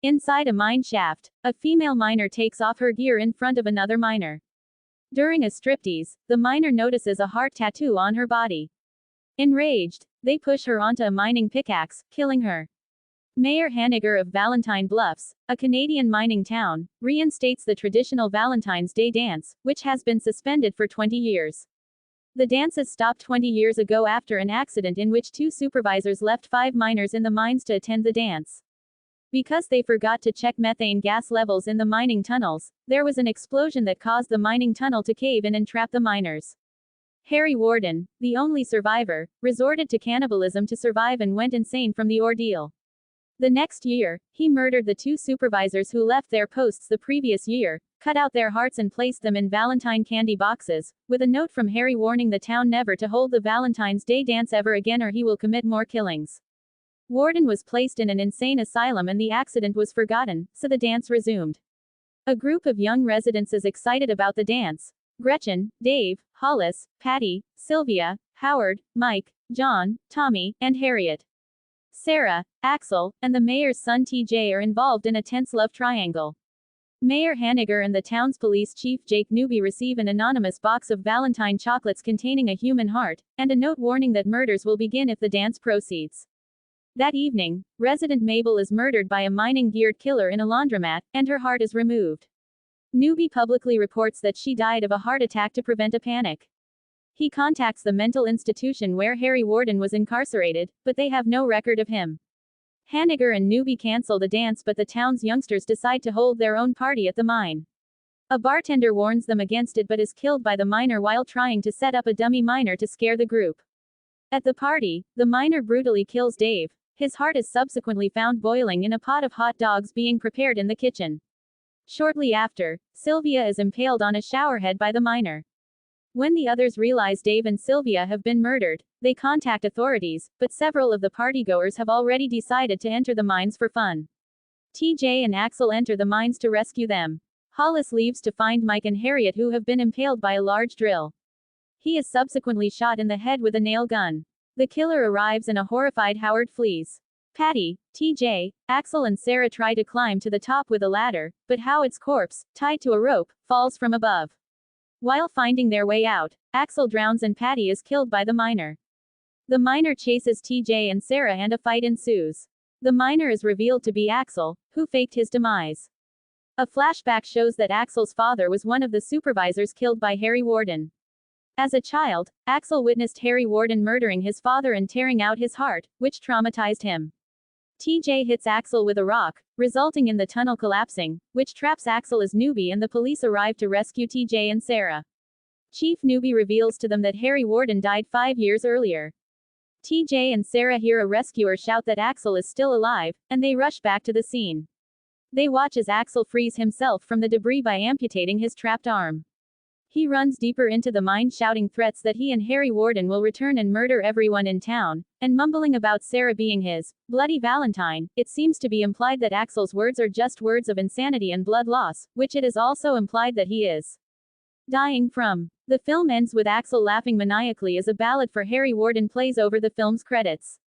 Inside a mine shaft, a female miner takes off her gear in front of another miner. During a striptease, the miner notices a heart tattoo on her body. Enraged, they push her onto a mining pickaxe, killing her. Mayor Hanniger of Valentine Bluffs, a Canadian mining town, reinstates the traditional Valentine's Day dance, which has been suspended for 20 years. The dances stopped 20 years ago after an accident in which 2 supervisors left 5 miners in the mines to attend the dance. Because they forgot to check methane gas levels in the mining tunnels, there was an explosion that caused the mining tunnel to cave in and trap the miners. Harry Warden, the only survivor, resorted to cannibalism to survive and went insane from the ordeal. The next year, he murdered the 2 supervisors who left their posts the previous year, cut out their hearts and placed them in Valentine candy boxes, with a note from Harry warning the town never to hold the Valentine's Day dance ever again or he will commit more killings. Warden was placed in an insane asylum and the accident was forgotten, so the dance resumed. A group of young residents is excited about the dance. Gretchen, Dave, Hollis, Patty, Sylvia, Howard, Mike, John, Tommy, and Harriet. Sarah, Axel, and the mayor's son TJ are involved in a tense love triangle. Mayor Hanniger and the town's police chief Jake Newby receive an anonymous box of Valentine chocolates containing a human heart, and a note warning that murders will begin if the dance proceeds. That evening, resident Mabel is murdered by a mining-geared killer in a laundromat, and her heart is removed. Newby publicly reports that she died of a heart attack to prevent a panic. He contacts the mental institution where Harry Warden was incarcerated, but they have no record of him. Hanniger and Newby cancel the dance but the town's youngsters decide to hold their own party at the mine. A bartender warns them against it but is killed by the miner while trying to set up a dummy miner to scare the group. At the party, the miner brutally kills Dave. His heart is subsequently found boiling in a pot of hot dogs being prepared in the kitchen. Shortly after, Sylvia is impaled on a showerhead by the miner. When the others realize Dave and Sylvia have been murdered, they contact authorities, but several of the partygoers have already decided to enter the mines for fun. TJ and Axel enter the mines to rescue them. Hollis leaves to find Mike and Harriet who have been impaled by a large drill. He is subsequently shot in the head with a nail gun. The killer arrives and a horrified Howard flees. Patty, TJ, Axel and Sarah try to climb to the top with a ladder, but Howard's corpse, tied to a rope, falls from above. While finding their way out, Axel drowns and Patty is killed by the miner. The miner chases TJ and Sarah and a fight ensues. The miner is revealed to be Axel, who faked his demise. A flashback shows that Axel's father was one of the supervisors killed by Harry Warden. As a child, Axel witnessed Harry Warden murdering his father and tearing out his heart, which traumatized him. TJ hits Axel with a rock, resulting in the tunnel collapsing, which traps Axel as Newby and the police arrive to rescue TJ and Sarah. Chief Newby reveals to them that Harry Warden died 5 years earlier. TJ and Sarah hear a rescuer shout that Axel is still alive, and they rush back to the scene. They watch as Axel frees himself from the debris by amputating his trapped arm. He runs deeper into the mine shouting threats that he and Harry Warden will return and murder everyone in town, and mumbling about Sarah being his bloody Valentine. It seems to be implied that Axel's words are just words of insanity and blood loss, which it is also implied that he is dying from. The film ends with Axel laughing maniacally as a ballad for Harry Warden plays over the film's credits.